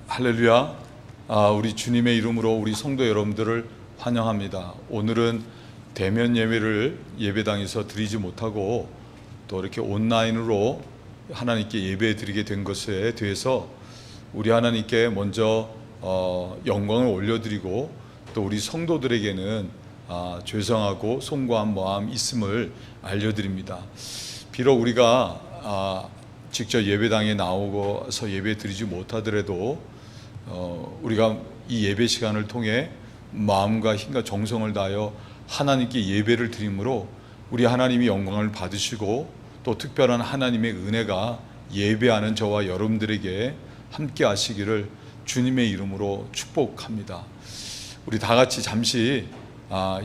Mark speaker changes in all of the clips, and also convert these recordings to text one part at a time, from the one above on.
Speaker 1: 할렐루야. 우리 주님의 이름으로 우리 성도 여러분들을 환영합니다. 오늘은 대면 예배를 예배당에서 드리지 못하고 또 이렇게 온라인으로 하나님께 예배 드리게 된 것에 대해서 우리 하나님께 먼저 영광을 올려드리고 또 우리 성도들에게는 죄송하고 송구한 마음 있음을 알려드립니다. 비록 우리가 직접 예배당에 나오고서 예배 드리지 못하더라도 우리가 이 예배 시간을 통해 마음과 힘과 정성을 다하여 하나님께 예배를 드림으로 우리 하나님이 영광을 받으시고 또 특별한 하나님의 은혜가 예배하는 저와 여러분들에게 함께 하시기를 주님의 이름으로 축복합니다. 우리 다 같이 잠시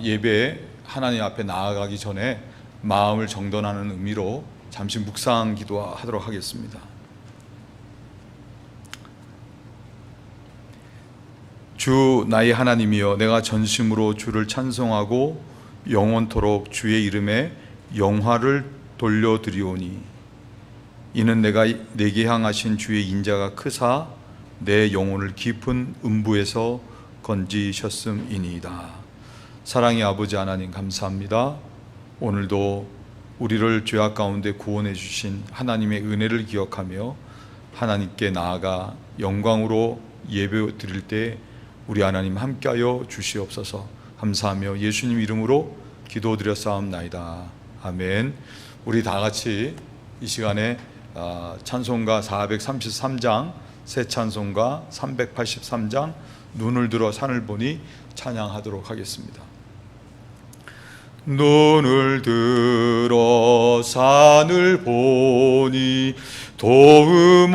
Speaker 1: 예배 하나님 앞에 나아가기 전에 마음을 정돈하는 의미로 잠시 묵상 기도하도록 하겠습니다. 주 나의 하나님이여, 내가 전심으로 주를 찬송하고 영원토록 주의 이름에 영화를 돌려드리오니, 이는 내가 내게 향하신 주의 인자가 크사 내 영혼을 깊은 음부에서 건지셨음이니이다. 사랑의 아버지 하나님, 감사합니다. 오늘도 우리를 죄악 가운데 구원해 주신 하나님의 은혜를 기억하며 하나님께 나아가 영광으로 예배 드릴 때 우리 하나님 함께하여 주시옵소서. 감사하며 예수님 이름으로 기도드려 싸움나이다. 아멘. 우리 다 같이 이 시간에 찬송가 433장, 새 찬송가 383장 눈을 들어 산을 보니 찬양하도록 하겠습니다. 눈을 들어 산을 보니 도움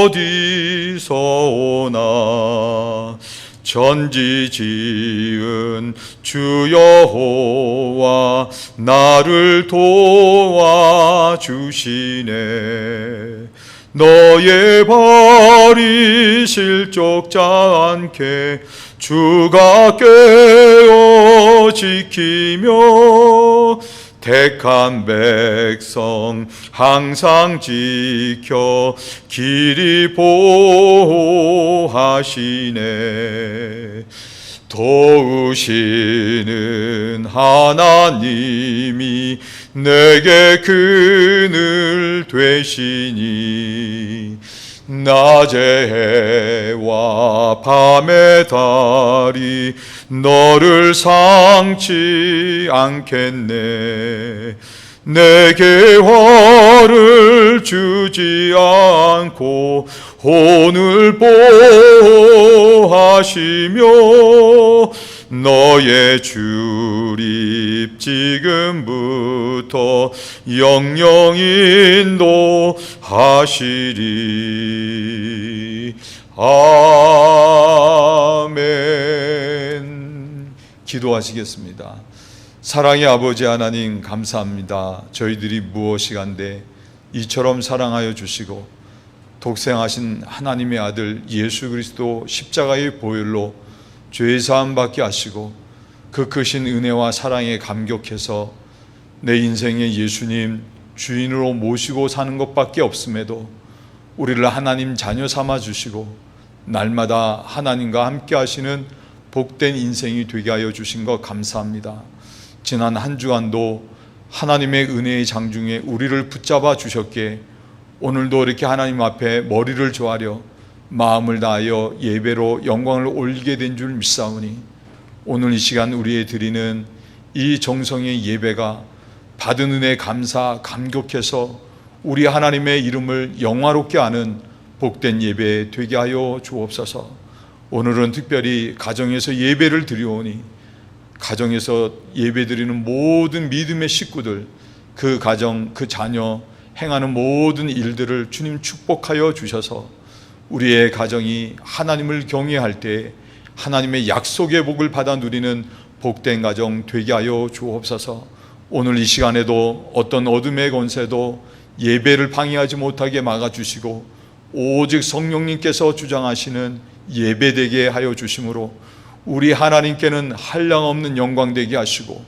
Speaker 1: 어디서 오나, 전지 지은 주 여호와 나를 도와주시네. 너의 발이 실족지 않게 주가 깨어 지키며 택한 백성 항상 지켜 길이 보호하시네. 도우시는 하나님이 내게 그늘 되시니, 낮의 해와 밤의 달이 너를 상치 않겠네. 내게 화를 주지 않고 혼을 보호하시며 너의 출입 지금부터 영영 인도하시리. 아멘. 기도하시겠습니다. 사랑의 아버지 하나님, 감사합니다. 저희들이 무엇이간데 이처럼 사랑하여 주시고 독생하신 하나님의 아들 예수 그리스도 십자가의 보혈로 죄사함 받게 하시고 그 크신 은혜와 사랑에 감격해서 내 인생에 예수님 주인으로 모시고 사는 것밖에 없음에도 우리를 하나님 자녀 삼아 주시고 날마다 하나님과 함께 하시는 복된 인생이 되게 하여 주신 것 감사합니다. 지난 한 주간도 하나님의 은혜의 장중에 우리를 붙잡아 주셨기에 오늘도 이렇게 하나님 앞에 머리를 조아려 마음을 다하여 예배로 영광을 올리게 된 줄 믿사오니, 오늘 이 시간 우리의 드리는 이 정성의 예배가 받은 은혜 감사 감격해서 우리 하나님의 이름을 영화롭게 하는 복된 예배 되게 하여 주옵소서. 오늘은 특별히 가정에서 예배를 드리오니 가정에서 예배 드리는 모든 믿음의 식구들, 그 가정, 그 자녀 행하는 모든 일들을 주님 축복하여 주셔서 우리의 가정이 하나님을 경외할 때 하나님의 약속의 복을 받아 누리는 복된 가정 되게 하여 주옵소서. 오늘 이 시간에도 어떤 어둠의 권세도 예배를 방해하지 못하게 막아주시고 오직 성령님께서 주장하시는 예배되게 하여 주심으로 우리 하나님께는 한량없는 영광 되게 하시고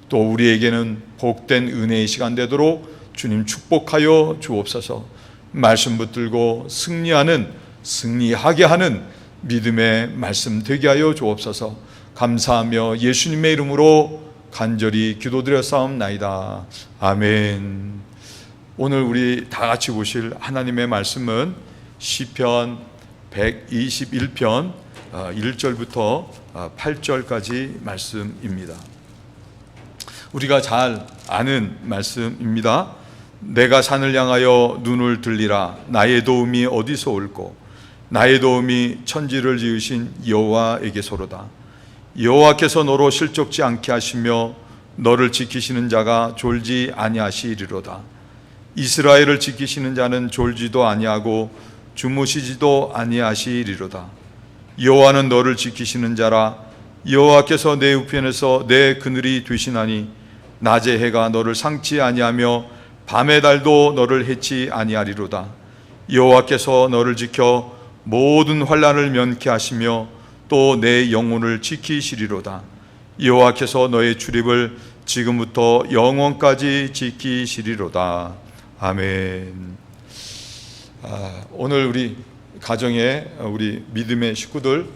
Speaker 1: 또 우리에게는 복된 은혜의 시간 되도록 주님 축복하여 주옵소서. 말씀 붙들고 승리하는 승리하게 하는 믿음의 말씀 되게 하여 주옵소서. 감사하며 예수님의 이름으로 간절히 기도드렸사옵나이다. 아멘. 오늘 우리 다 같이 보실 하나님의 말씀은 시편 121편 1절부터 8절까지 말씀입니다. 우리가 잘 아는 말씀입니다. 내가 산을 향하여 눈을 들리라. 나의 도움이 어디서 올꼬? 나의 도움이 천지를 지으신 여호와에게서로다. 여호와께서 너로 실족지 않게 하시며 너를 지키시는 자가 졸지 아니하시리로다. 이스라엘을 지키시는 자는 졸지도 아니하고 주무시지도 아니하시리로다. 여호와는 너를 지키시는 자라. 여호와께서 내 우편에서 내 그늘이 되시나니 낮의 해가 너를 상치 아니하며 밤의 달도 너를 해치 아니하리로다. 여호와께서 너를 지켜 모든 환난을 면케 하시며 또 내 영혼을 지키시리로다. 여호와께서 너의 출입을 지금부터 영원까지 지키시리로다. 아멘. 오늘 우리 가정에 우리 믿음의 식구들,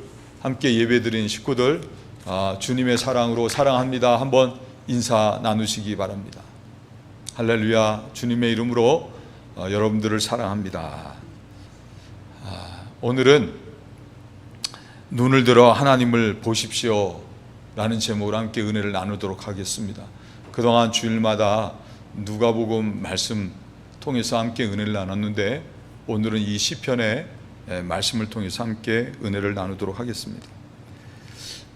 Speaker 1: 함께 예배드린 식구들, 주님의 사랑으로 사랑합니다. 한번 인사 나누시기 바랍니다. 할렐루야. 주님의 이름으로 여러분들을 사랑합니다. 오늘은 눈을 들어 하나님을 보십시오 라는 제목으로 함께 은혜를 나누도록 하겠습니다. 그동안 주일마다 누가복음 말씀 통해서 함께 은혜를 나눴는데, 오늘은 이 시편의 말씀을 통해서 함께 은혜를 나누도록 하겠습니다.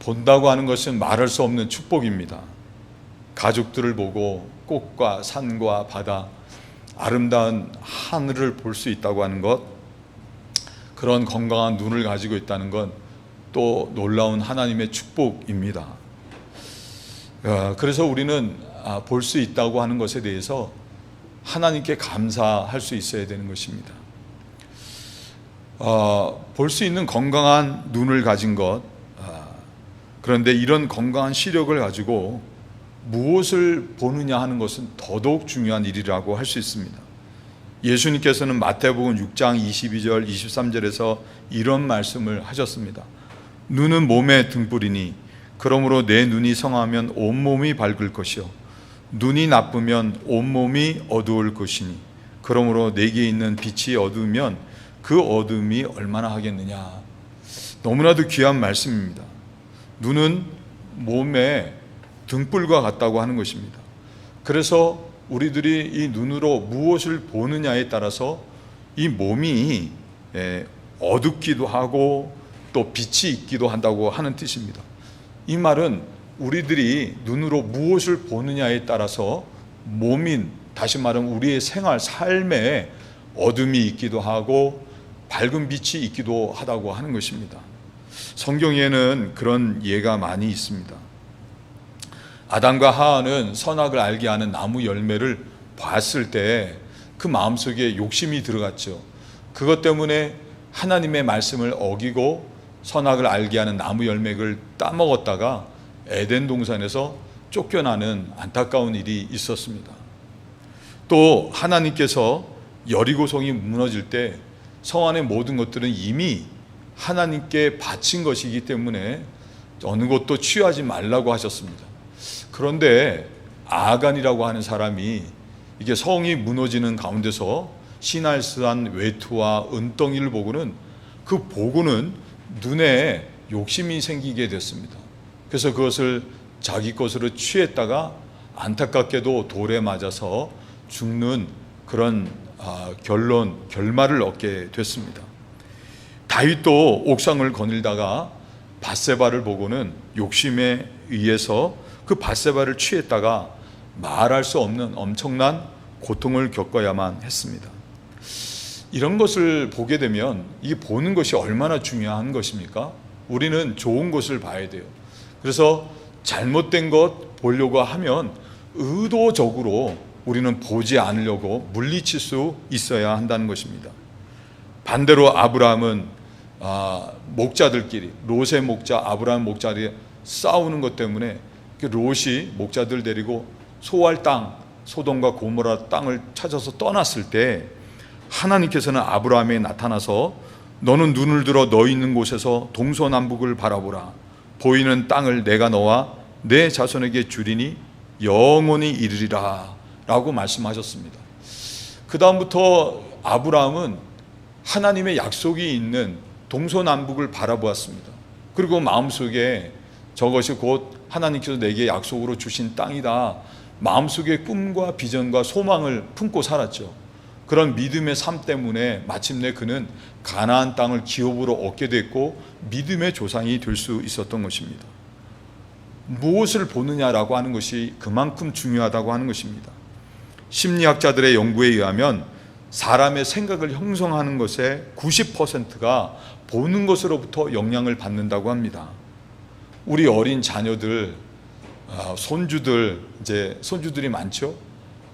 Speaker 1: 본다고 하는 것은 말할 수 없는 축복입니다. 가족들을 보고 꽃과 산과 바다, 아름다운 하늘을 볼 수 있다고 하는 것, 그런 건강한 눈을 가지고 있다는 건 또 놀라운 하나님의 축복입니다. 그래서 우리는 볼 수 있다고 하는 것에 대해서 하나님께 감사할 수 있어야 되는 것입니다. 볼 수 있는 건강한 눈을 가진 것, 그런데 이런 건강한 시력을 가지고 무엇을 보느냐 하는 것은 더더욱 중요한 일이라고 할 수 있습니다. 예수님께서는 마태복음 6장 22절 23절에서 이런 말씀을 하셨습니다. 눈은 몸의 등불이니 그러므로 내 눈이 성하면 온몸이 밝을 것이요 눈이 나쁘면 온몸이 어두울 것이니 그러므로 내게 있는 빛이 어두우면 그 어둠이 얼마나 하겠느냐. 너무나도 귀한 말씀입니다. 눈은 몸의 등불과 같다고 하는 것입니다. 그래서 우리들이 이 눈으로 무엇을 보느냐에 따라서 이 몸이 어둡기도 하고 또 빛이 있기도 한다고 하는 뜻입니다. 이 말은 우리들이 눈으로 무엇을 보느냐에 따라서 몸인, 다시 말하면 우리의 생활, 삶에 어둠이 있기도 하고 밝은 빛이 있기도 하다고 하는 것입니다. 성경에는 그런 예가 많이 있습니다. 아담과 하와는 선악을 알게 하는 나무 열매를 봤을 때 그 마음속에 욕심이 들어갔죠. 그것 때문에 하나님의 말씀을 어기고 선악을 알게 하는 나무 열매를 따먹었다가 에덴 동산에서 쫓겨나는 안타까운 일이 있었습니다. 또 하나님께서 여리고성이 무너질 때 성 안의 모든 것들은 이미 하나님께 바친 것이기 때문에 어느 것도 취하지 말라고 하셨습니다. 그런데 아간이라고 하는 사람이 이게 성이 무너지는 가운데서 시날스한 외투와 은덩이를 보고는 그 보고는 눈에 욕심이 생기게 됐습니다. 그래서 그것을 자기 것으로 취했다가 안타깝게도 돌에 맞아서 죽는 그런 결말을 얻게 됐습니다. 다윗도 옥상을 거닐다가 밧세바를 보고는 욕심에 의해서 그 밧세바를 취했다가 말할 수 없는 엄청난 고통을 겪어야만 했습니다. 이런 것을 보게 되면 이 보는 것이 얼마나 중요한 것입니까? 우리는 좋은 것을 봐야 돼요. 그래서 잘못된 것 보려고 하면 의도적으로 우리는 보지 않으려고 물리칠 수 있어야 한다는 것입니다. 반대로 아브라함은 목자들끼리, 롯의 목자, 아브라함 목자들이 싸우는 것 때문에 롯이 목자들 데리고 소할 땅, 소돔과 고모라 땅을 찾아서 떠났을 때 하나님께서는 아브라함에 나타나서 너는 눈을 들어 너 있는 곳에서 동서남북을 바라보라. 보이는 땅을 내가 너와 내 자손에게 주리니 영원히 이르리라 라고 말씀하셨습니다. 그 다음부터 아브라함은 하나님의 약속이 있는 동서남북을 바라보았습니다. 그리고 마음속에 저것이 곧 하나님께서 내게 약속으로 주신 땅이다, 마음속에 꿈과 비전과 소망을 품고 살았죠. 그런 믿음의 삶 때문에 마침내 그는 가나안 땅을 기업으로 얻게 됐고 믿음의 조상이 될 수 있었던 것입니다. 무엇을 보느냐라고 하는 것이 그만큼 중요하다고 하는 것입니다. 심리학자들의 연구에 의하면 사람의 생각을 형성하는 것의 90%가 보는 것으로부터 영향을 받는다고 합니다. 우리 어린 자녀들, 손주들, 이제 손주들이 많죠.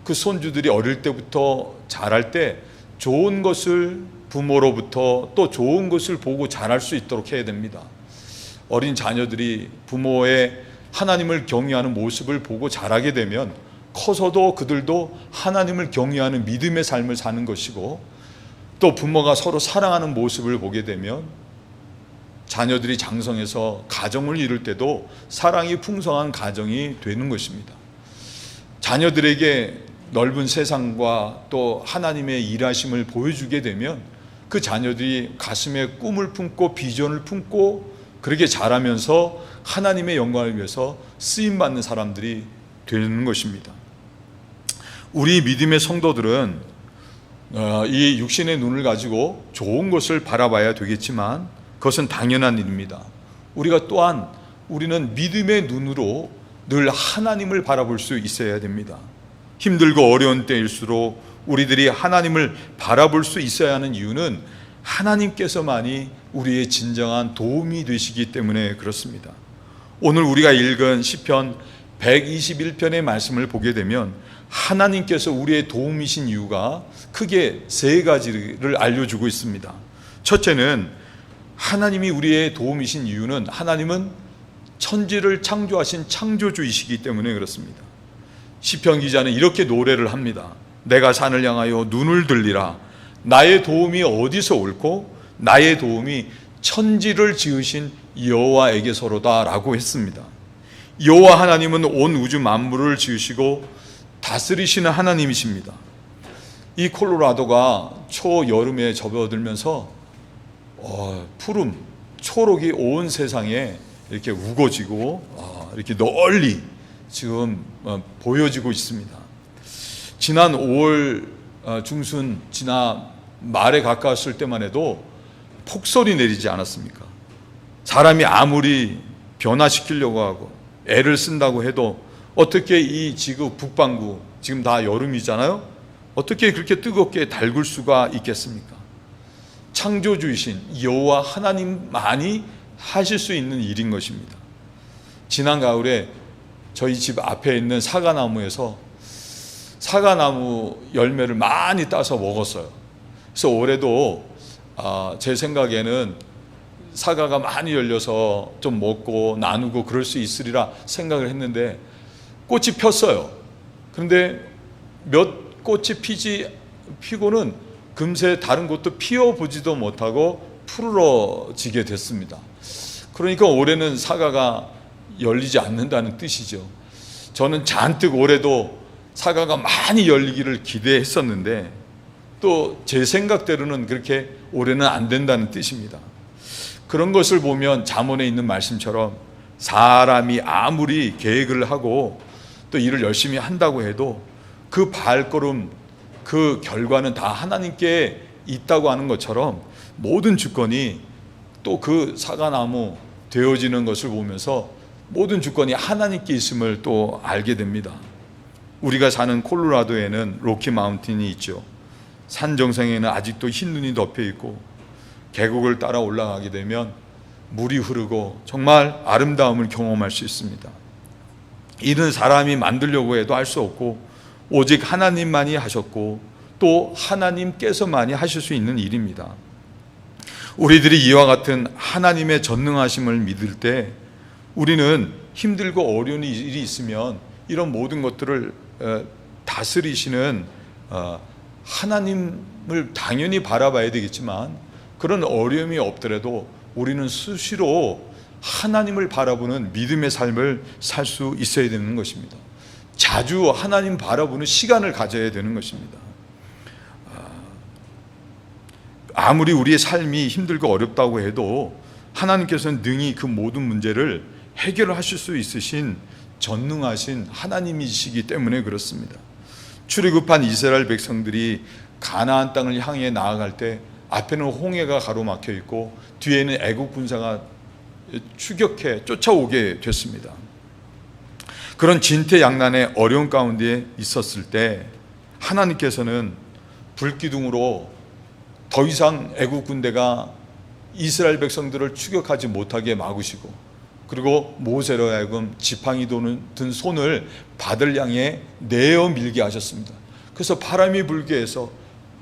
Speaker 1: 그 손주들이 어릴 때부터 자랄 때 좋은 것을 부모로부터 또 좋은 것을 보고 자랄 수 있도록 해야 됩니다. 어린 자녀들이 부모의 하나님을 경외하는 모습을 보고 자라게 되면 커서도 그들도 하나님을 경외하는 믿음의 삶을 사는 것이고, 또 부모가 서로 사랑하는 모습을 보게 되면 자녀들이 장성해서 가정을 이룰 때도 사랑이 풍성한 가정이 되는 것입니다. 자녀들에게 넓은 세상과 또 하나님의 일하심을 보여주게 되면 그 자녀들이 가슴에 꿈을 품고 비전을 품고 그렇게 자라면서 하나님의 영광을 위해서 쓰임받는 사람들이 되는 것입니다. 우리 믿음의 성도들은 이 육신의 눈을 가지고 좋은 것을 바라봐야 되겠지만 그것은 당연한 일입니다. 우리가 또한 우리는 믿음의 눈으로 늘 하나님을 바라볼 수 있어야 됩니다. 힘들고 어려운 때일수록 우리들이 하나님을 바라볼 수 있어야 하는 이유는 하나님께서만이 우리의 진정한 도움이 되시기 때문에 그렇습니다. 오늘 우리가 읽은 시편 121편의 말씀을 보게 되면 하나님께서 우리의 도움이신 이유가 크게 세 가지를 알려주고 있습니다. 첫째는 하나님이 우리의 도움이신 이유는 하나님은 천지를 창조하신 창조주이시기 때문에 그렇습니다. 시편 기자는 이렇게 노래를 합니다. 내가 산을 향하여 눈을 들리라. 나의 도움이 어디서 옳고 나의 도움이 천지를 지으신 여호와에게서로다 라고 했습니다. 여호와 하나님은 온 우주 만물을 지으시고 다스리시는 하나님이십니다. 이 콜로라도가 초여름에 접어들면서 푸름, 초록이 온 세상에 이렇게 우거지고 이렇게 널리 지금 보여지고 있습니다. 지난 5월 중순 지나 말에 가까웠을 때만 해도 폭설이 내리지 않았습니까? 사람이 아무리 변화시키려고 하고 애를 쓴다고 해도 어떻게 이 지구 북반구, 지금 다 여름이잖아요? 어떻게 그렇게 뜨겁게 달굴 수가 있겠습니까? 창조주이신 여호와 하나님만이 하실 수 있는 일인 것입니다. 지난 가을에 저희 집 앞에 있는 사과나무에서 사과나무 열매를 많이 따서 먹었어요. 그래서 올해도 제 생각에는 사과가 많이 열려서 좀 먹고 나누고 그럴 수 있으리라 생각을 했는데 꽃이 폈어요. 그런데 몇 꽃이 피고는 금세 다른 곳도 피어보지도 못하고 푸르러지게 됐습니다. 그러니까 올해는 사과가 열리지 않는다는 뜻이죠. 저는 잔뜩 올해도 사과가 많이 열리기를 기대했었는데 또 제 생각대로는 그렇게 올해는 안 된다는 뜻입니다. 그런 것을 보면 잠언에 있는 말씀처럼 사람이 아무리 계획을 하고 또 일을 열심히 한다고 해도 그 발걸음, 그 결과는 다 하나님께 있다고 하는 것처럼 모든 주권이 또 그 사과나무 되어지는 것을 보면서 모든 주권이 하나님께 있음을 또 알게 됩니다. 우리가 사는 콜로라도에는 로키 마운틴이 있죠. 산 정상에는 아직도 흰 눈이 덮여 있고 계곡을 따라 올라가게 되면 물이 흐르고 정말 아름다움을 경험할 수 있습니다. 이는 사람이 만들려고 해도 할 수 없고 오직 하나님만이 하셨고 또 하나님께서만이 하실 수 있는 일입니다. 우리들이 이와 같은 하나님의 전능하심을 믿을 때 우리는 힘들고 어려운 일이 있으면 이런 모든 것들을 다스리시는 하나님을 당연히 바라봐야 되겠지만 그런 어려움이 없더라도 우리는 수시로 하나님을 바라보는 믿음의 삶을 살 수 있어야 되는 것입니다. 자주 하나님 바라보는 시간을 가져야 되는 것입니다. 아무리 우리의 삶이 힘들고 어렵다고 해도 하나님께서는 능히 그 모든 문제를 해결하실 수 있으신 전능하신 하나님이시기 때문에 그렇습니다. 출애굽한 이스라엘 백성들이 가나안 땅을 향해 나아갈 때 앞에는 홍해가 가로막혀 있고 뒤에는 애국 군사가 추격해 쫓아오게 됐습니다. 그런 진퇴양난의 어려운 가운데 있었을 때 하나님께서는 불기둥으로 더 이상 애국 군대가 이스라엘 백성들을 추격하지 못하게 막으시고, 그리고 모세로 하여금 지팡이 든 손을 바다를 향해 내어 밀게 하셨습니다. 그래서 바람이 불게 해서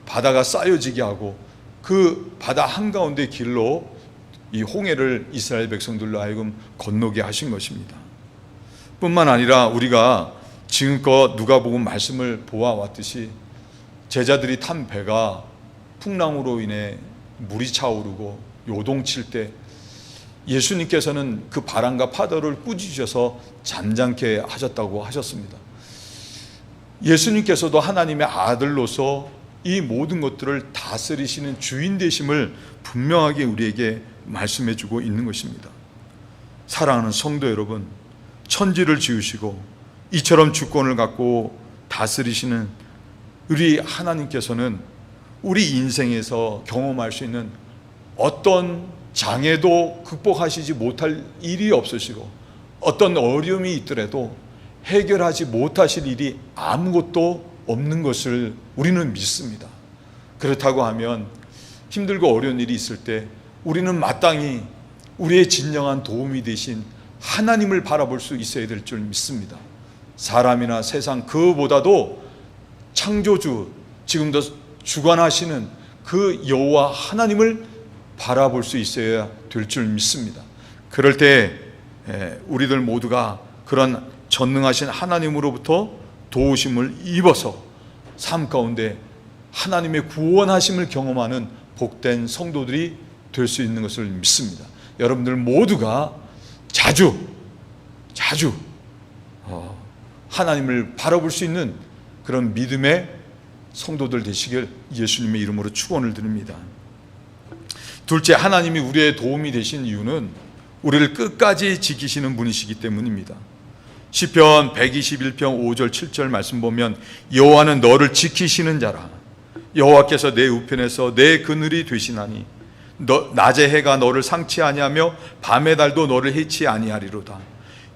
Speaker 1: 바다가 쌓여지게 하고 그 바다 한가운데 길로 이 홍해를 이스라엘 백성들로 하여금 건너게 하신 것입니다. 뿐만 아니라 우리가 지금껏 누가복음 말씀을 보아왔듯이 제자들이 탄 배가 풍랑으로 인해 물이 차오르고 요동칠 때 예수님께서는 그 바람과 파도를 꾸짖으셔서 잠잠케 하셨다고 하셨습니다. 예수님께서도 하나님의 아들로서 이 모든 것들을 다스리시는 주인 되심을 분명하게 우리에게 말씀해 주고 있는 것입니다. 사랑하는 성도 여러분, 천지를 지으시고 이처럼 주권을 갖고 다스리시는 우리 하나님께서는 우리 인생에서 경험할 수 있는 어떤 장애도 극복하시지 못할 일이 없으시고 어떤 어려움이 있더라도 해결하지 못하실 일이 아무것도 없는 것을 우리는 믿습니다. 그렇다고 하면 힘들고 어려운 일이 있을 때 우리는 마땅히 우리의 진정한 도움이 되신 하나님을 바라볼 수 있어야 될 줄 믿습니다. 사람이나 세상 그보다도 창조주, 지금도 주관하시는 그 여호와 하나님을 바라볼 수 있어야 될 줄 믿습니다. 그럴 때 우리들 모두가 그런 전능하신 하나님으로부터 도우심을 입어서 삶 가운데 하나님의 구원하심을 경험하는 복된 성도들이 될 수 있는 것을 믿습니다. 여러분들 모두가 자주 하나님을 바라볼 수 있는 그런 믿음의 성도들 되시길 예수님의 이름으로 축원을 드립니다. 둘째, 하나님이 우리의 도움이 되신 이유는 우리를 끝까지 지키시는 분이시기 때문입니다. 시편 121편 5절 7절 말씀 보면 여호와는 너를 지키시는 자라. 여호와께서 내 우편에서 내 그늘이 되시나니 낮의 해가 너를 상치 아니하며 밤의 달도 너를 해치 아니하리로다.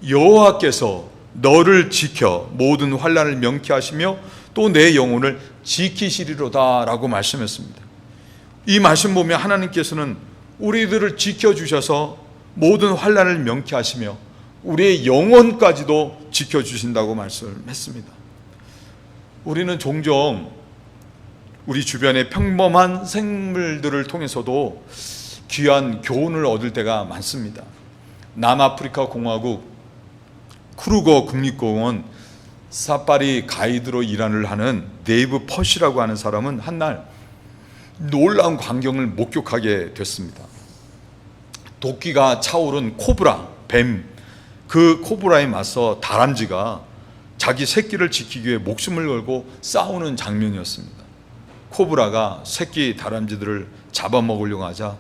Speaker 1: 여호와께서 너를 지켜 모든 환난을 명쾌하시며 또 내 영혼을 지키시리로다 라고 말씀했습니다. 이 말씀 보면 하나님께서는 우리들을 지켜주셔서 모든 환난을 명쾌하시며 우리의 영혼까지도 지켜주신다고 말씀했습니다. 우리는 종종 우리 주변의 평범한 생물들을 통해서도 귀한 교훈을 얻을 때가 많습니다. 남아프리카 공화국 크루거 국립공원 사파리 가이드로 일을 하는 데이브 퍼시라고 하는 사람은 한날 놀라운 광경을 목격하게 됐습니다. 도끼가 차오른 코브라, 뱀, 그 코브라에 맞서 다람쥐가 자기 새끼를 지키기 위해 목숨을 걸고 싸우는 장면이었습니다. 코브라가 새끼 다람쥐들을 잡아먹으려고 하자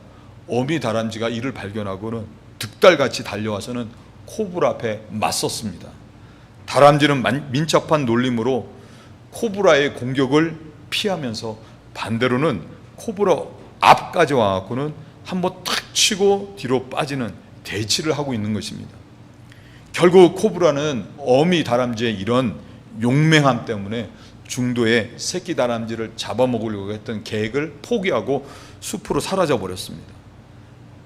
Speaker 1: 어미 다람쥐가 이를 발견하고는 득달같이 달려와서는 코브라 앞에 맞섰습니다. 다람쥐는 민첩한 놀림으로 코브라의 공격을 피하면서 반대로는 코브라 앞까지 와갖고는 한번 탁 치고 뒤로 빠지는 대치를 하고 있는 것입니다. 결국 코브라는 어미 다람쥐의 이런 용맹함 때문에 중도의 새끼 다람쥐를 잡아먹으려고 했던 계획을 포기하고 숲으로 사라져 버렸습니다.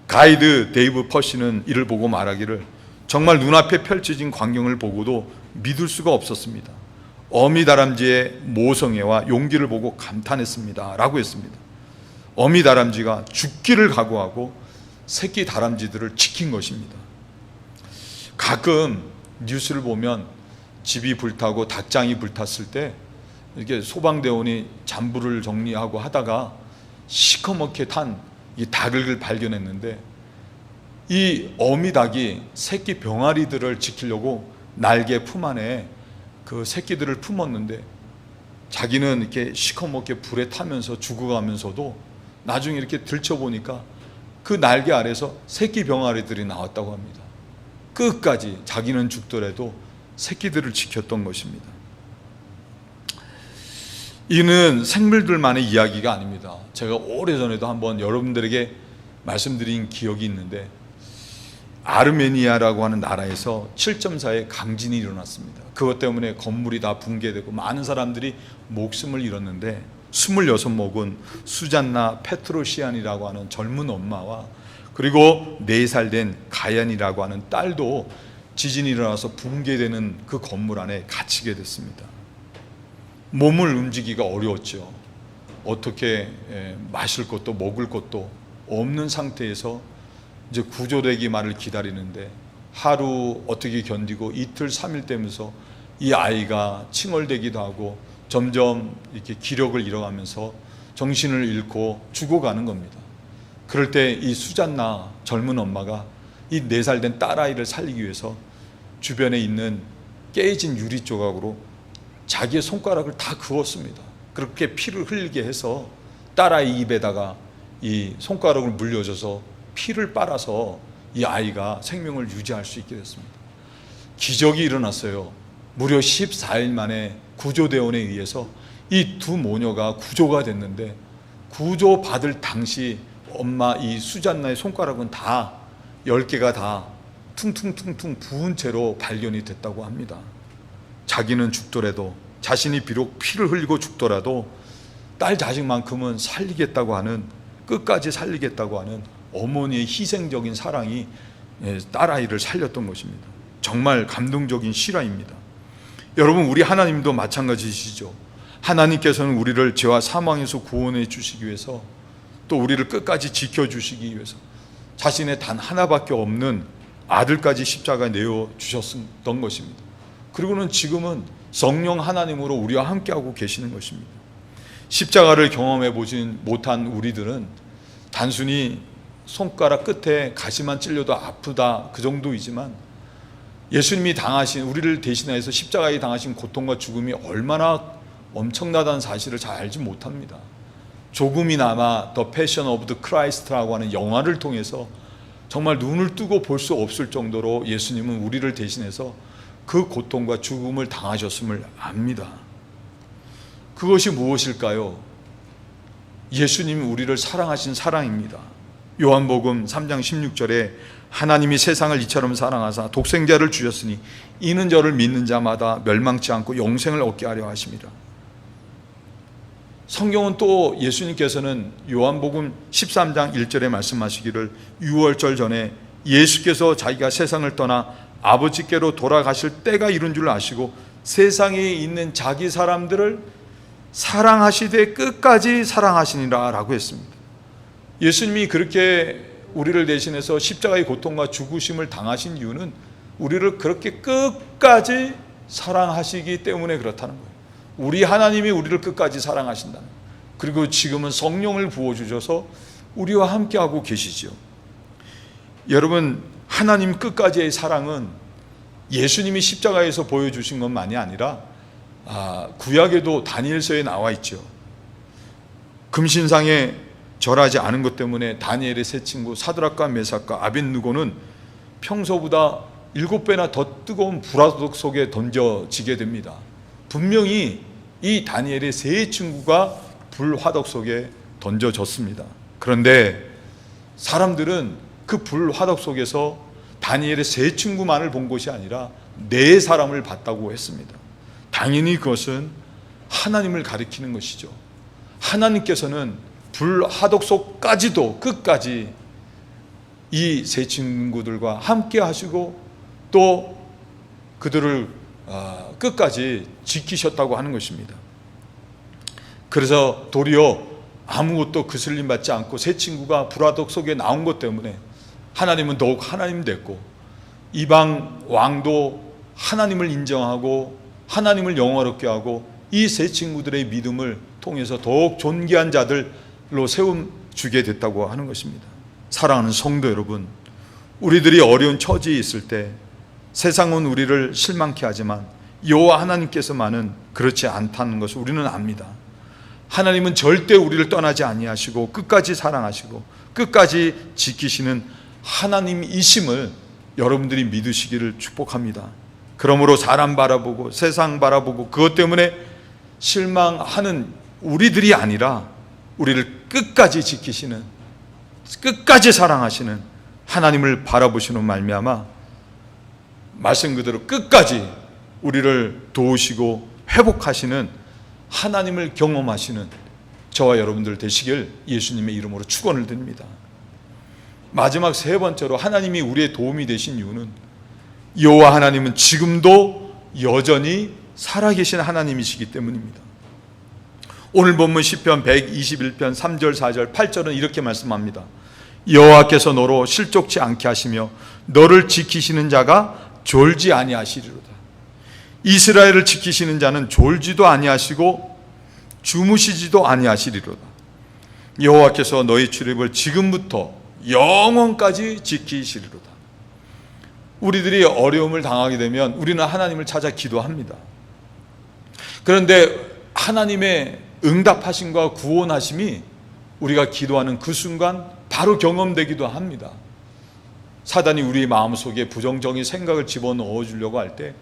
Speaker 1: 가이드 데이브 퍼시는 이를 보고 말하기를 정말 눈앞에 펼쳐진 광경을 보고도 믿을 수가 없었습니다. 어미 다람쥐의 모성애와 용기를 보고 감탄했습니다 라고 했습니다. 어미 다람쥐가 죽기를 각오하고 새끼 다람쥐들을 지킨 것입니다. 가끔 뉴스를 보면 집이 불타고 닭장이 불탔을 때 이렇게 소방대원이 잔불을 정리하고 하다가 시커멓게 탄 이 닭을 발견했는데 이 어미닭이 새끼 병아리들을 지키려고 날개 품 안에 그 새끼들을 품었는데 자기는 이렇게 시커멓게 불에 타면서 죽어가면서도 나중에 이렇게 들춰보니까 그 날개 아래서 새끼 병아리들이 나왔다고 합니다. 끝까지 자기는 죽더라도 새끼들을 지켰던 것입니다. 이는 생물들만의 이야기가 아닙니다. 제가 오래전에도 한번 여러분들에게 말씀드린 기억이 있는데 아르메니아라고 하는 나라에서 7.4의 강진이 일어났습니다. 그것 때문에 건물이 다 붕괴되고 많은 사람들이 목숨을 잃었는데 26 먹은 수잔나 페트로시안이라고 하는 젊은 엄마와 그리고 4살 된 가얀이라고 하는 딸도 지진이 일어나서 붕괴되는 그 건물 안에 갇히게 됐습니다. 몸을 움직이기가 어려웠죠. 어떻게 마실 것도 먹을 것도 없는 상태에서 이제 구조되기만을 기다리는데 하루 어떻게 견디고 이틀 3일 되면서 이 아이가 칭얼대기도 하고 점점 이렇게 기력을 잃어가면서 정신을 잃고 죽어가는 겁니다. 그럴 때 이 수잔나 젊은 엄마가 이 4살 된 딸아이를 살리기 위해서 주변에 있는 깨진 유리 조각으로 자기의 손가락을 다 그었습니다. 그렇게 피를 흘리게 해서 딸아이 입에다가 이 손가락을 물려줘서 피를 빨아서 이 아이가 생명을 유지할 수 있게 됐습니다. 기적이 일어났어요. 무려 14일 만에 구조대원에 의해서 이 두 모녀가 구조가 됐는데 구조받을 당시 엄마 이 수잔나의 손가락은 다 10개가 다 퉁퉁퉁퉁 부은 채로 발견이 됐다고 합니다. 자기는 죽더라도 자신이 비록 피를 흘리고 죽더라도 딸 자식만큼은 살리겠다고 하는 끝까지 살리겠다고 하는 어머니의 희생적인 사랑이 딸아이를 살렸던 것입니다. 정말 감동적인 실화입니다. 여러분 우리 하나님도 마찬가지시죠. 하나님께서는 우리를 죄와 사망에서 구원해 주시기 위해서 또 우리를 끝까지 지켜주시기 위해서 자신의 단 하나밖에 없는 아들까지 십자가에 내어주셨던 것입니다. 그리고는 지금은 성령 하나님으로 우리와 함께하고 계시는 것입니다. 십자가를 경험해 보진 못한 우리들은 단순히 손가락 끝에 가시만 찔려도 아프다 그 정도이지만 예수님이 당하신 우리를 대신해서 십자가에 당하신 고통과 죽음이 얼마나 엄청나다는 사실을 잘 알지 못합니다. 조금이나마 The Passion of the Christ라고 하는 영화를 통해서 정말 눈을 뜨고 볼 수 없을 정도로 예수님은 우리를 대신해서 그 고통과 죽음을 당하셨음을 압니다. 그것이 무엇일까요? 예수님이 우리를 사랑하신 사랑입니다. 요한복음 3장 16절에 하나님이 세상을 이처럼 사랑하사 독생자를 주셨으니 이는 저를 믿는 자마다 멸망치 않고 영생을 얻게 하려 하심이라. 성경은 또 예수님께서는 요한복음 13장 1절에 말씀하시기를 유월절 전에 예수께서 자기가 세상을 떠나 아버지께로 돌아가실 때가 이른 줄 아시고 세상에 있는 자기 사람들을 사랑하시되 끝까지 사랑하시니라 라고 했습니다. 예수님이 그렇게 우리를 대신해서 십자가의 고통과 죽으심을 당하신 이유는 우리를 그렇게 끝까지 사랑하시기 때문에 그렇다는 거예요. 우리 하나님이 우리를 끝까지 사랑하신다는 거예요. 그리고 지금은 성령을 부어주셔서 우리와 함께하고 계시죠. 여러분 하나님 끝까지의 사랑은 예수님이 십자가에서 보여주신 것만이 아니라 구약에도 다니엘서에 나와 있죠. 금신상에 절하지 않은 것 때문에 다니엘의 세 친구 사드락과 메삭과 아벳느고는 평소보다 7배나 더 뜨거운 불화덕 속에 던져지게 됩니다. 분명히 이 다니엘의 세 친구가 불화덕 속에 던져졌습니다. 그런데 사람들은 그 불화덕 속에서 다니엘의 세 친구만을 본 것이 아니라 4사람을 봤다고 했습니다. 당연히 그것은 하나님을 가리키는 것이죠. 하나님께서는 불화덕 속까지도 끝까지 이 세 친구들과 함께 하시고 또 그들을 끝까지 지키셨다고 하는 것입니다. 그래서 도리어 아무것도 그슬림 받지 않고 세 친구가 불화덕 속에 나온 것 때문에 하나님은 더욱 하나님 됐고 이방 왕도 하나님을 인정하고 하나님을 영화롭게 하고 이 세 친구들의 믿음을 통해서 더욱 존귀한 자들로 주게 됐다고 하는 것입니다. 사랑하는 성도 여러분, 우리들이 어려운 처지에 있을 때 세상은 우리를 실망케 하지만 여호와 하나님께서만은 그렇지 않다는 것을 우리는 압니다. 하나님은 절대 우리를 떠나지 아니하시고 끝까지 사랑하시고 끝까지 지키시는 하나님이심을 여러분들이 믿으시기를 축복합니다. 그러므로 사람 바라보고 세상 바라보고 그것 때문에 실망하는 우리들이 아니라 우리를 끝까지 지키시는, 끝까지 사랑하시는 하나님을 바라보시는 말미암아 말씀 그대로 끝까지 우리를 도우시고 회복하시는 하나님을 경험하시는 저와 여러분들 되시길 예수님의 이름으로 축원을 드립니다. 마지막 세 번째로 하나님이 우리의 도움이 되신 이유는 여호와 하나님은 지금도 여전히 살아계신 하나님이시기 때문입니다. 오늘 본문 시편 121편 3절 4절 8절은 이렇게 말씀합니다. 여호와께서 너로 실족치 않게 하시며 너를 지키시는 자가 졸지 아니하시리로다. 이스라엘을 지키시는 자는 졸지도 아니하시고 주무시지도 아니하시리로다. 여호와께서 너희 출입을 지금부터 영원까지 지키시리로다. 우리들이 어려움을 당하게 되면 우리는 하나님을 찾아 기도합니다. 그런데 하나님의 응답하심과 구원하심이 우리가 기도하는 그 순간 바로 경험되기도 합니다. 사단이 우리 마음속에 부정적인 생각을 집어넣어 주려고 할 때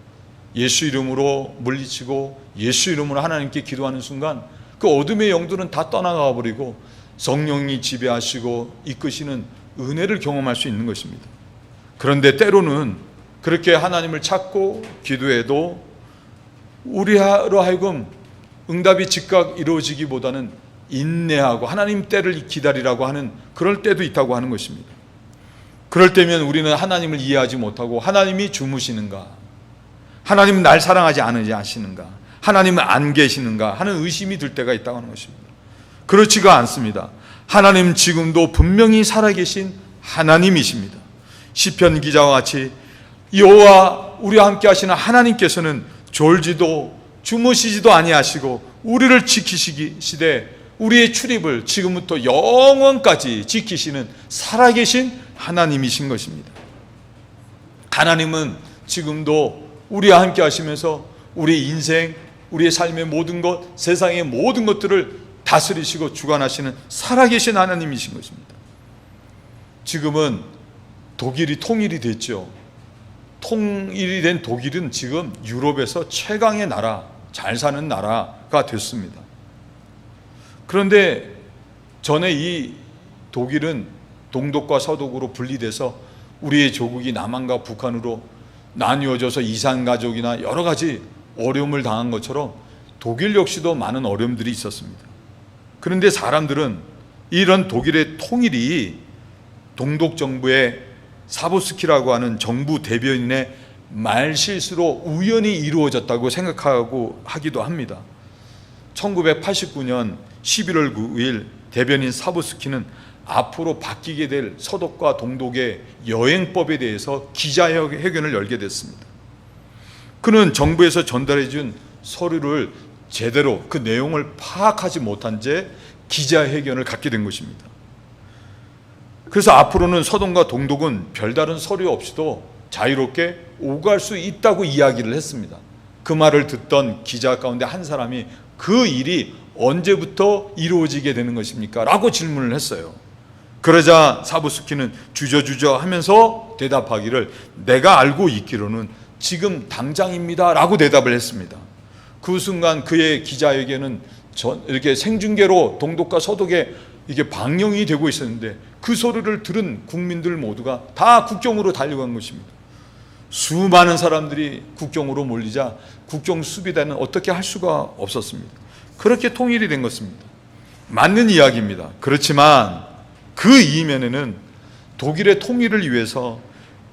Speaker 1: 예수 이름으로 물리치고 예수 이름으로 하나님께 기도하는 순간 그 어둠의 영들은 다 떠나가 버리고 성령이 지배하시고 이끄시는 은혜를 경험할 수 있는 것입니다. 그런데 때로는 그렇게 하나님을 찾고 기도해도 우리로 하여금 응답이 즉각 이루어지기보다는 인내하고 하나님 때를 기다리라고 하는 그럴 때도 있다고 하는 것입니다. 그럴 때면 우리는 하나님을 이해하지 못하고 하나님이 주무시는가, 하나님은 날 사랑하지 않으시는가, 하나님은 안 계시는가 하는 의심이 들 때가 있다고 하는 것입니다. 그렇지가 않습니다. 하나님 지금도 분명히 살아계신 하나님이십니다. 시편 기자와 같이 여호와 우리와 함께 하시는 하나님께서는 졸지도 주무시지도 아니하시고 우리를 지키시되 우리의 출입을 지금부터 영원까지 지키시는 살아계신 하나님이신 것입니다. 하나님은 지금도 우리와 함께 하시면서 우리의 인생, 우리의 삶의 모든 것, 세상의 모든 것들을 다스리시고 주관하시는 살아계신 하나님이신 것입니다. 지금은 독일이 통일이 됐죠. 통일이 된 독일은 지금 유럽에서 최강의 나라, 잘 사는 나라가 됐습니다. 그런데 전에 이 독일은 동독과 서독으로 분리돼서 우리의 조국이 남한과 북한으로 나뉘어져서 이산가족이나 여러 가지 어려움을 당한 것처럼 독일 역시도 많은 어려움들이 있었습니다. 그런데 사람들은 이런 독일의 통일이 동독 정부의 사보스키라고 하는 정부 대변인의 말실수로 우연히 이루어졌다고 생각하고 하기도 합니다. 1989년 11월 9일 대변인 사보스키는 앞으로 바뀌게 될 서독과 동독의 여행법에 대해서 기자회견을 열게 됐습니다. 그는 정부에서 전달해 준 서류를 제대로 그 내용을 파악하지 못한 채 기자회견을 갖게 된 것입니다. 그래서 앞으로는 서독과 동독은 별다른 서류 없이도 자유롭게 오갈 수 있다고 이야기를 했습니다. 그 말을 듣던 기자 가운데 한 사람이 그 일이 언제부터 이루어지게 되는 것입니까? 라고 질문을 했어요. 그러자 사보스키는 주저주저 하면서 대답하기를 내가 알고 있기로는 지금 당장입니다 라고 대답을 했습니다. 그 순간 그의 기자에게는 이렇게 생중계로 동독과 서독에 이게 방영이 되고 있었는데 그 소리를 들은 국민들 모두가 다 국경으로 달려간 것입니다. 수많은 사람들이 국경으로 몰리자 국경 수비대는 어떻게 할 수가 없었습니다. 그렇게 통일이 된 것입니다. 맞는 이야기입니다. 그렇지만 그 이면에는 독일의 통일을 위해서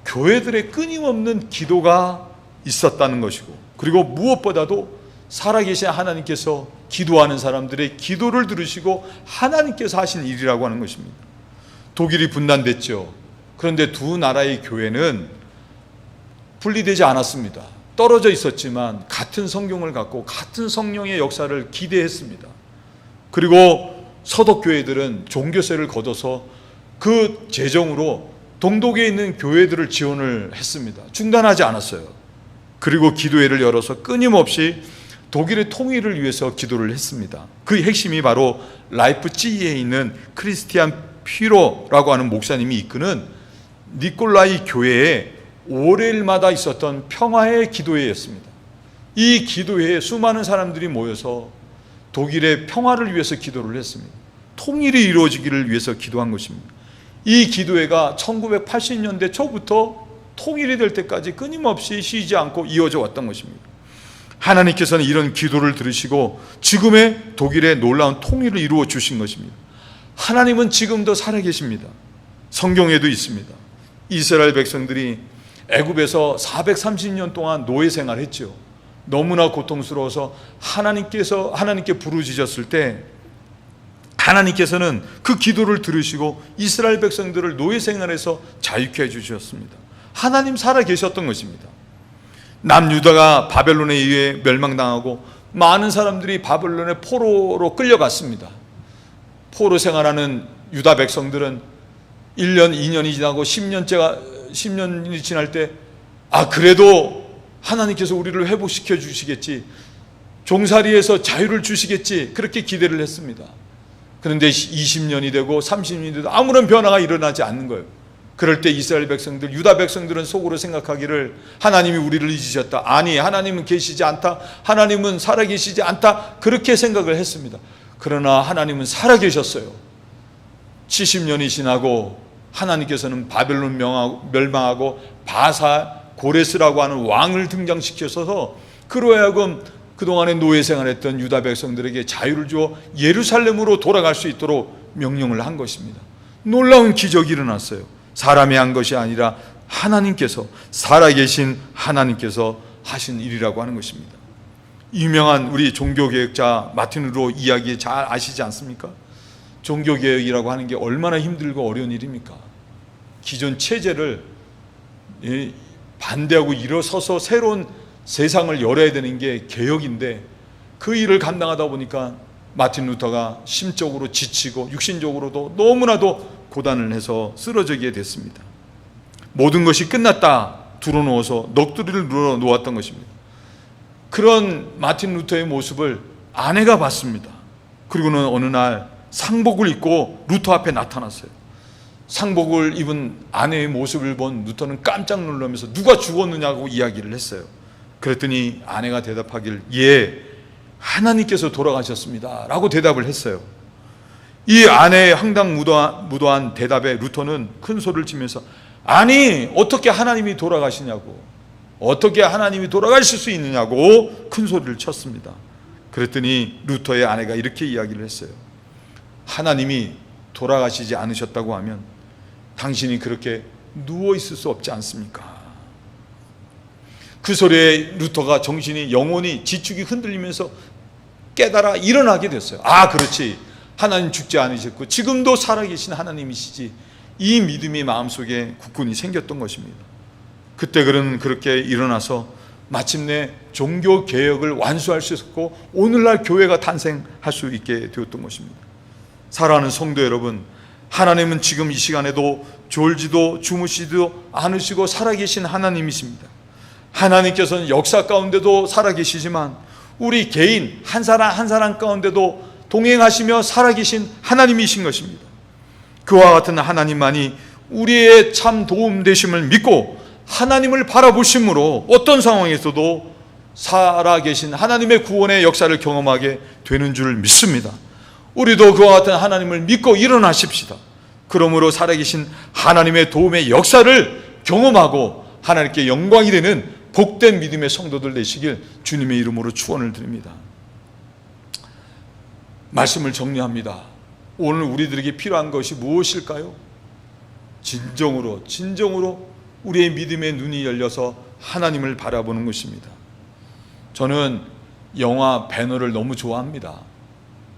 Speaker 1: 교회들의 끊임없는 기도가 있었다는 것이고, 그리고 무엇보다도 살아계신 하나님께서 기도하는 사람들의 기도를 들으시고 하나님께서 하신 일이라고 하는 것입니다. 독일이 분단됐죠. 그런데 두 나라의 교회는 분리되지 않았습니다. 떨어져 있었지만 같은 성경을 갖고 같은 성령의 역사를 기대했습니다. 그리고 서독교회들은 종교세를 걷어서 그 재정으로 동독에 있는 교회들을 지원을 했습니다. 중단하지 않았어요. 그리고 기도회를 열어서 끊임없이 독일의 통일을 위해서 기도를 했습니다. 그 핵심이 바로 라이프치히에 있는 크리스티안 피로라고 하는 목사님이 이끄는 니콜라이 교회에 월요일마다 있었던 평화의 기도회였습니다. 이 기도회에 수많은 사람들이 모여서 독일의 평화를 위해서 기도를 했습니다. 통일이 이루어지기를 위해서 기도한 것입니다. 이 기도회가 1980년대 초부터 통일이 될 때까지 끊임없이 쉬지 않고 이어져 왔던 것입니다. 하나님께서는 이런 기도를 들으시고 지금의 독일의 놀라운 통일을 이루어 주신 것입니다. 하나님은 지금도 살아계십니다. 성경에도 있습니다. 이스라엘 백성들이 애굽에서 430년 동안 노예 생활했죠. 너무나 고통스러워서 하나님께 부르짖었을 때 하나님께서는 그 기도를 들으시고 이스라엘 백성들을 노예 생활에서 자유케 해주셨습니다. 하나님 살아계셨던 것입니다. 남유다가 바벨론에 의해 멸망당하고 많은 사람들이 바벨론의 포로로 끌려갔습니다. 포로 생활하는 유다 백성들은 1년, 2년이 지나고 10년이 지날 때 그래도 하나님께서 우리를 회복시켜 주시겠지, 종살이에서 자유를 주시겠지, 그렇게 기대를 했습니다. 그런데 20년이 되고 30년이 돼도 아무런 변화가 일어나지 않는 거예요. 그럴 때 이스라엘 백성들, 유다 백성들은 속으로 생각하기를 하나님이 우리를 잊으셨다, 아니 하나님은 계시지 않다, 하나님은 살아계시지 않다, 그렇게 생각을 했습니다. 그러나 하나님은 살아계셨어요. 70년이 지나고 하나님께서는 바벨론 멸망하고 바사 고레스라고 하는 왕을 등장시켜서 그로 하여금 그동안에 노예 생활했던 유다 백성들에게 자유를 주어 예루살렘으로 돌아갈 수 있도록 명령을 한 것입니다. 놀라운 기적이 일어났어요. 사람이 한 것이 아니라 하나님께서, 살아계신 하나님께서 하신 일이라고 하는 것입니다. 유명한 우리 종교개혁자 마틴 루터 이야기 잘 아시지 않습니까? 종교개혁이라고 하는 게 얼마나 힘들고 어려운 일입니까? 기존 체제를 반대하고 일어서서 새로운 세상을 열어야 되는 게 개혁인데, 그 일을 감당하다 보니까 마틴 루터가 심적으로 지치고 육신적으로도 너무나도 고단을 해서 쓰러지게 됐습니다. 모든 것이 끝났다 두려놓아서 넋두리를 눌러놓았던 것입니다. 그런 마틴 루터의 모습을 아내가 봤습니다. 그리고는 어느 날 상복을 입고 루터 앞에 나타났어요. 상복을 입은 아내의 모습을 본 루터는 깜짝 놀라면서 누가 죽었느냐고 이야기를 했어요. 그랬더니 아내가 대답하길, 예, 하나님께서 돌아가셨습니다 라고 대답을 했어요. 이 아내의 황당무도한 대답에 루터는 큰 소리를 치면서, 아니 어떻게 하나님이 돌아가시냐고, 어떻게 하나님이 돌아가실 수 있느냐고 큰 소리를 쳤습니다. 그랬더니 루터의 아내가 이렇게 이야기를 했어요. 하나님이 돌아가시지 않으셨다고 하면 당신이 그렇게 누워있을 수 없지 않습니까? 그 소리에 루터가 정신이 영혼이 지축이 흔들리면서 깨달아 일어나게 됐어요. 그렇지, 하나님 죽지 않으셨고 지금도 살아계신 하나님이시지, 이 믿음이 마음속에 굳건히 생겼던 것입니다. 그때 그는 그렇게 일어나서 마침내 종교개혁을 완수할 수 있었고 오늘날 교회가 탄생할 수 있게 되었던 것입니다. 사랑하는 성도 여러분, 하나님은 지금 이 시간에도 졸지도 주무시지도 않으시고 살아계신 하나님이십니다. 하나님께서는 역사 가운데도 살아계시지만 우리 개인 한 사람 한 사람 가운데도 동행하시며 살아계신 하나님이신 것입니다. 그와 같은 하나님만이 우리의 참 도움 되심을 믿고 하나님을 바라보심으로 어떤 상황에서도 살아계신 하나님의 구원의 역사를 경험하게 되는 줄 믿습니다. 우리도 그와 같은 하나님을 믿고 일어나십시다. 그러므로 살아계신 하나님의 도움의 역사를 경험하고 하나님께 영광이 되는 복된 믿음의 성도들 되시길 주님의 이름으로 축원을 드립니다. 말씀을 정리합니다. 오늘 우리들에게 필요한 것이 무엇일까요? 진정으로 우리의 믿음의 눈이 열려서 하나님을 바라보는 것입니다. 저는 영화 배너를 너무 좋아합니다.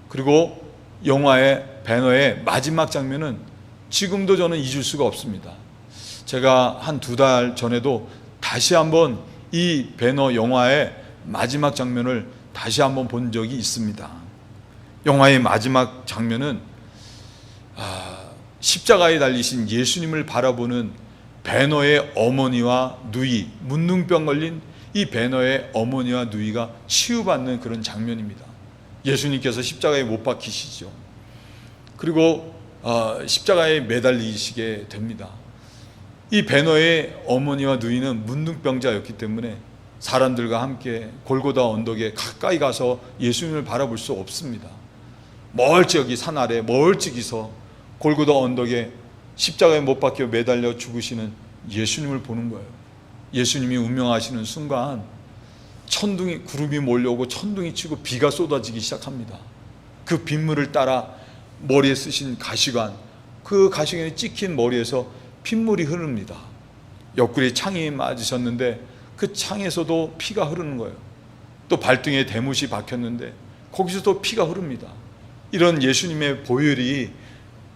Speaker 1: 그리고 영화의 배너의 마지막 장면은 지금도 저는 잊을 수가 없습니다. 제가 한 2달 전에도 다시 한번 이 배너 영화의 마지막 장면을 다시 한번 본 적이 있습니다. 영화의 마지막 장면은 십자가에 달리신 예수님을 바라보는 베너의 어머니와 누이, 문둥병 걸린 이 베너의 어머니와 누이가 치유받는 그런 장면입니다. 예수님께서 십자가에 못 박히시죠. 그리고 십자가에 매달리시게 됩니다. 이 베너의 어머니와 누이는 문둥병자였기 때문에 사람들과 함께 골고다 언덕에 가까이 가서 예수님을 바라볼 수 없습니다. 멀찍이 산 아래 멀찍이서 골고다 언덕에 십자가에 못 박혀 매달려 죽으시는 예수님을 보는 거예요. 예수님이 운명하시는 순간 천둥이, 구름이 몰려오고 천둥이 치고 비가 쏟아지기 시작합니다. 그 빗물을 따라 머리에 쓰신 가시관, 그 가시관에 찍힌 머리에서 핏물이 흐릅니다. 옆구리에 창이 맞으셨는데 그 창에서도 피가 흐르는 거예요. 또 발등에 대못이 박혔는데 거기서도 피가 흐릅니다. 이런 예수님의 보혈이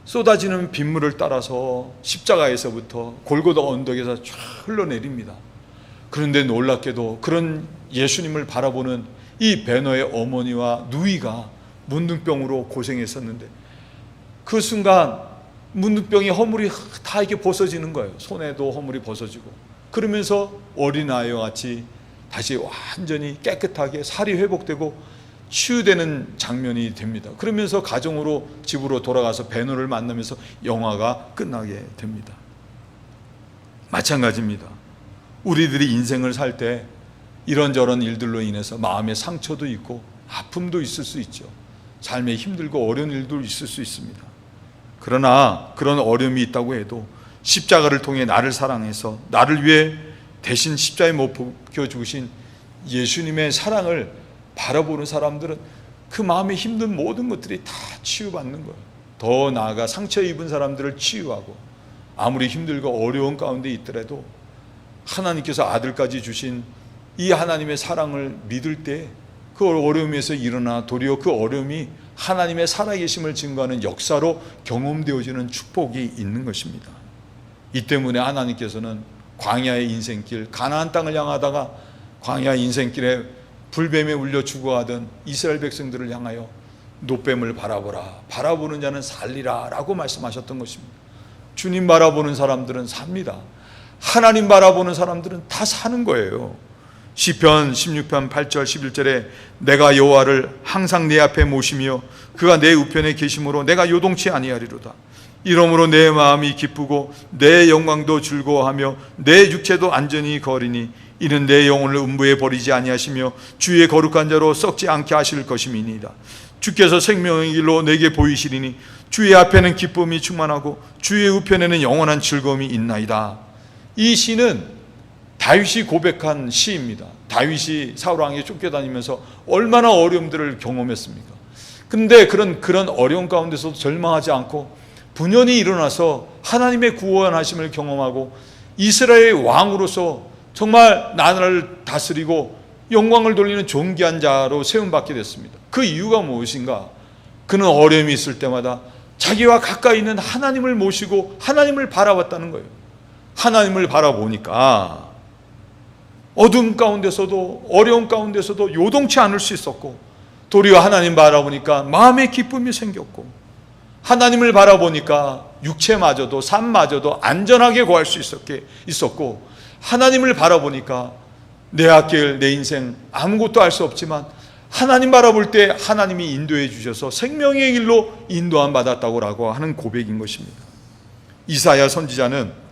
Speaker 1: 쏟아지는 빗물을 따라서 십자가에서부터 골고다 언덕에서 쫙 흘러내립니다. 그런데 놀랍게도 그런 예수님을 바라보는 이 베너의 어머니와 누이가 문둥병으로 고생했었는데 그 순간 문둥병이 허물이 다 이렇게 벗어지는 거예요. 손에도 허물이 벗어지고, 그러면서 어린아이와 같이 다시 완전히 깨끗하게 살이 회복되고 치유되는 장면이 됩니다. 그러면서 가정으로 집으로 돌아가서 베너를 만나면서 영화가 끝나게 됩니다. 마찬가지입니다. 우리들이 인생을 살 때 이런저런 일들로 인해서 마음의 상처도 있고 아픔도 있을 수 있죠. 삶에 힘들고 어려운 일도 있을 수 있습니다. 그러나 그런 어려움이 있다고 해도 십자가를 통해 나를 사랑해서 나를 위해 대신 십자가에 못 박혀 죽으신 예수님의 사랑을 바라보는 사람들은 그 마음에 힘든 모든 것들이 다 치유받는 거예요. 더 나아가 상처 입은 사람들을 치유하고, 아무리 힘들고 어려운 가운데 있더라도 하나님께서 아들까지 주신 이 하나님의 사랑을 믿을 때 그 어려움에서 일어나 도리어 그 어려움이 하나님의 살아계심을 증거하는 역사로 경험되어지는 축복이 있는 것입니다. 이 때문에 하나님께서는 광야의 인생길, 가나안 땅을 향하다가 광야 인생길에 불뱀에 울려 죽어가던 이스라엘 백성들을 향하여 노뱀을 바라보라, 바라보는 자는 살리라 라고 말씀하셨던 것입니다. 주님 바라보는 사람들은 삽니다. 하나님 바라보는 사람들은 다 사는 거예요. 시편 16편 8절 11절에 내가 여호와를 항상 내 앞에 모시며 그가 내 우편에 계심으로 내가 요동치 아니하리로다. 이러므로 내 마음이 기쁘고 내 영광도 즐거워하며 내 육체도 안전히 거리니 이는 내 영혼을 음부에 버리지 아니하시며 주의 거룩한 자로 썩지 않게 하실 것임이니이다. 주께서 생명의 길로 내게 보이시리니 주의 앞에는 기쁨이 충만하고 주의 우편에는 영원한 즐거움이 있나이다. 이 시는 다윗이 고백한 시입니다. 다윗이 사울 왕에게 쫓겨다니면서 얼마나 어려움들을 경험했습니까? 근데 그런 어려움 가운데서도 절망하지 않고 분연히 일어나서 하나님의 구원하심을 경험하고 이스라엘의 왕으로서 정말 나라를 다스리고 영광을 돌리는 존귀한 자로 세움받게 됐습니다. 그 이유가 무엇인가? 그는 어려움이 있을 때마다 자기와 가까이 있는 하나님을 모시고 하나님을 바라봤다는 거예요. 하나님을 바라보니까 어둠 가운데서도 어려움 가운데서도 요동치 않을 수 있었고, 도리어 하나님 바라보니까 마음의 기쁨이 생겼고, 하나님을 바라보니까 육체마저도 삶마저도 안전하게 구할 수 있었고, 하나님을 바라보니까 내 앞길 내 인생 아무것도 알 수 없지만 하나님 바라볼 때 하나님이 인도해 주셔서 생명의 길로 인도함 받았다고 하는 고백인 것입니다. 이사야 선지자는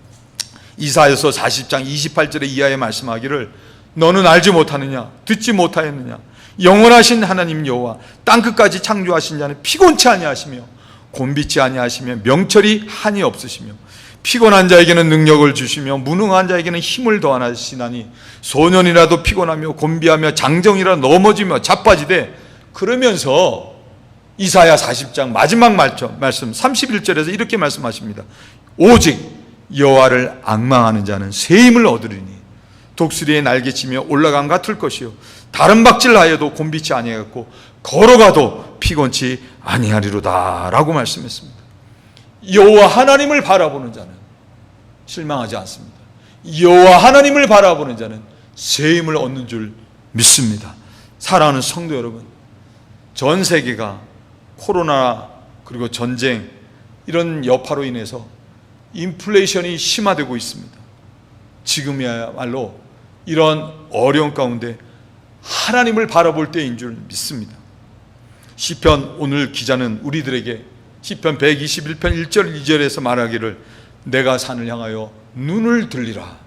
Speaker 1: 이사야서 40장 28절에 이하에 말씀하기를 너는 알지 못하느냐 듣지 못하였느냐 영원하신 하나님 여호와 땅끝까지 창조하신 자는 피곤치 아니하시며 곤비치 아니하시며 명철이 한이 없으시며 피곤한 자에게는 능력을 주시며 무능한 자에게는 힘을 더하시나니 소년이라도 피곤하며 곤비하며 장정이라 넘어지며 자빠지되, 그러면서 이사야 40장 마지막 말씀 31절에서 이렇게 말씀하십니다. 오직 여호와를 앙망하는 자는 새 힘을 얻으리니 독수리의 날개치며 올라감 같을 것이요 다른 박질하여도 곤비치 아니하겠고 걸어가도 피곤치 아니하리로다 라고 말씀했습니다. 여호와 하나님을 바라보는 자는 실망하지 않습니다. 여호와 하나님을 바라보는 자는 새 힘을 얻는 줄 믿습니다. 사랑하는 성도 여러분, 전 세계가 코로나 그리고 전쟁 이런 여파로 인해서 인플레이션이 심화되고 있습니다. 지금이야말로 이런 어려운 가운데 하나님을 바라볼 때인 줄 믿습니다. 시편 오늘 기자는 우리들에게 시편 121편 1절 2절에서 말하기를 내가 산을 향하여 눈을 들리라.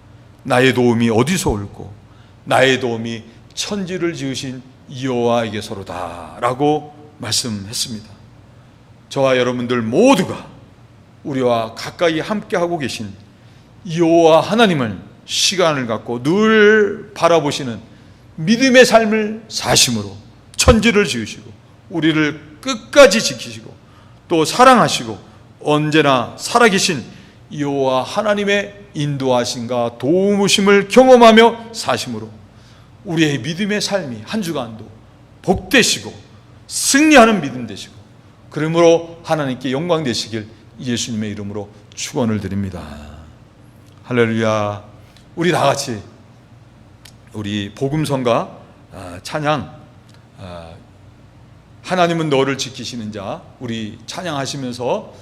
Speaker 1: 나의 도움이 어디서 올고 나의 도움이 천지를 지으신 여호와에게서로다 라고 말씀했습니다. 저와 여러분들 모두가 우리와 가까이 함께하고 계신 여호와 하나님을 시간을 갖고 늘 바라보시는 믿음의 삶을 사심으로 천지를 지으시고 우리를 끝까지 지키시고 또 사랑하시고 언제나 살아계신 여호와 하나님의 인도하심과 도우심을 경험하며 사심으로 우리의 믿음의 삶이 한 주간도 복되시고 승리하는 믿음 되시고 그러므로 하나님께 영광 되시길 예수님의 이름으로 축원을 드립니다. 할렐루야. 우리 다 같이 우리 복음성가 찬양 하나님은 너를 지키시는 자 우리 찬양하시면서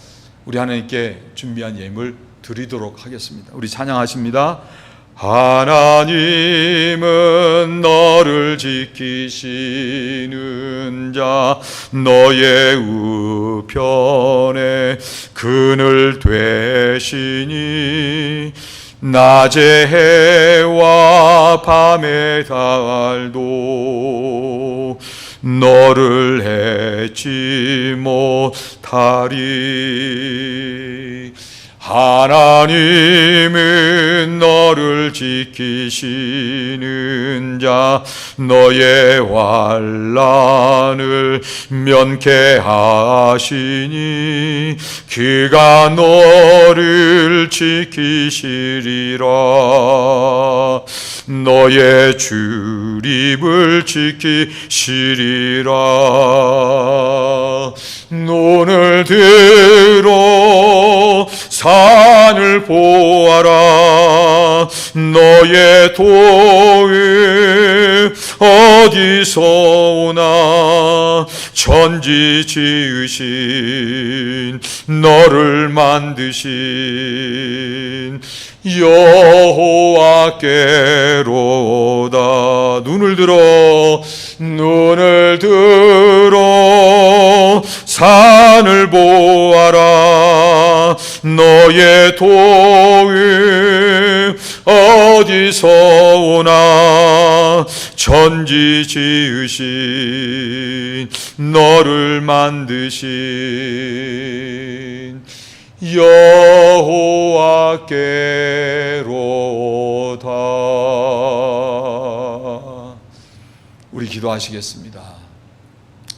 Speaker 1: 우리 하나님께 준비한 예물 드리도록 하겠습니다. 우리 찬양하십니다. 하나님은 너를 지키시는 자 너의 우편에 그늘 되시니 낮의 해와 밤의 달도 너를 해치 못하리. 하나님은 너를 지키시는 자 너의 환난을 면케하시니 그가 너를 지키시리라. 너의 출입을 지키시리라. 눈을 들어 산을 보아라. 너의 도움 어디서 오나. 천지 지으신 너를 만드신 여호와께로다. 눈을 들어 산을 보아라. 너의 도움 어디서 오나. 천지 지으신 너를 만드신 여호와께로다. 우리 기도하시겠습니다.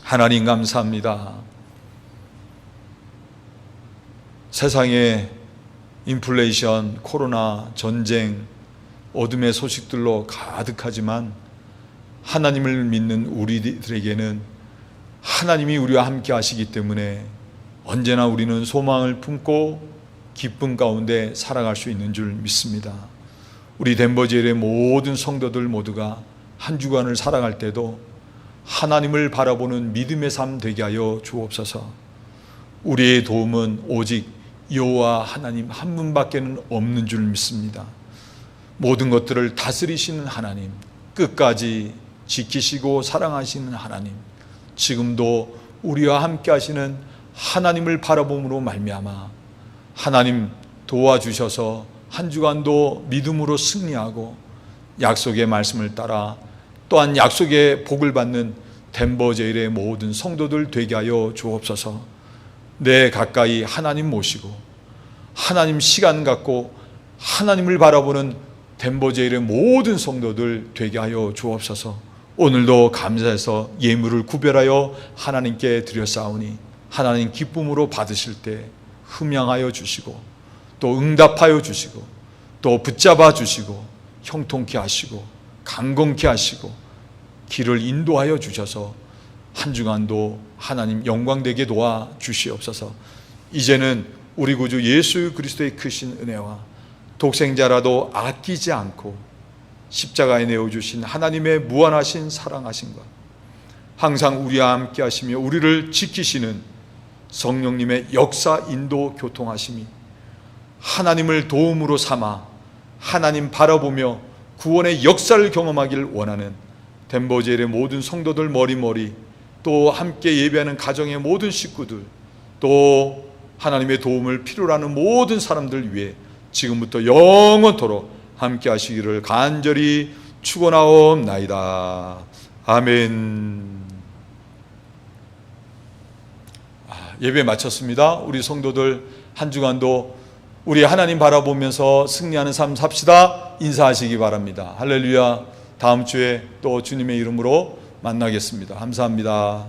Speaker 1: 하나님 감사합니다. 세상에 인플레이션, 코로나, 전쟁, 어둠의 소식들로 가득하지만 하나님을 믿는 우리들에게는 하나님이 우리와 함께 하시기 때문에 언제나 우리는 소망을 품고 기쁨 가운데 살아갈 수 있는 줄 믿습니다. 우리 덴버제일의 모든 성도들 모두가 한 주간을 살아갈 때도 하나님을 바라보는 믿음의 삶 되게 하여 주옵소서. 우리의 도움은 오직 여호와 하나님 한 분밖에는 없는 줄 믿습니다. 모든 것들을 다스리시는 하나님, 끝까지 지키시고 사랑하시는 하나님, 지금도 우리와 함께 하시는 하나님을 바라봄으로 말미암아 하나님 도와주셔서 한 주간도 믿음으로 승리하고 약속의 말씀을 따라 또한 약속의 복을 받는 덴버제일의 모든 성도들 되게 하여 주옵소서. 내 가까이 하나님 모시고 하나님 시간 갖고 하나님을 바라보는 덴버제일의 모든 성도들 되게 하여 주옵소서. 오늘도 감사해서 예물을 구별하여 하나님께 드렸사오니 하나님 기쁨으로 받으실 때 흠양하여 주시고 또 응답하여 주시고 또 붙잡아 주시고 형통케 하시고 강건케 하시고 길을 인도하여 주셔서 한 주간도 하나님 영광되게 도와 주시옵소서. 이제는 우리 구주 예수 그리스도의 크신 은혜와 독생자라도 아끼지 않고 십자가에 내어주신 하나님의 무한하신 사랑하심과 항상 우리와 함께 하시며 우리를 지키시는 성령님의 역사, 인도, 교통하심이 하나님을 도움으로 삼아 하나님 바라보며 구원의 역사를 경험하기를 원하는 덴버제일의 모든 성도들 머리머리, 또 함께 예배하는 가정의 모든 식구들, 또 하나님의 도움을 필요로 하는 모든 사람들 위해 지금부터 영원토록 함께 하시기를 간절히 축원하옵나이다. 아멘. 예배 마쳤습니다. 우리 성도들 한 주간도 우리 하나님 바라보면서 승리하는 삶 삽시다. 인사하시기 바랍니다. 할렐루야. 다음 주에 또 주님의 이름으로 만나겠습니다. 감사합니다.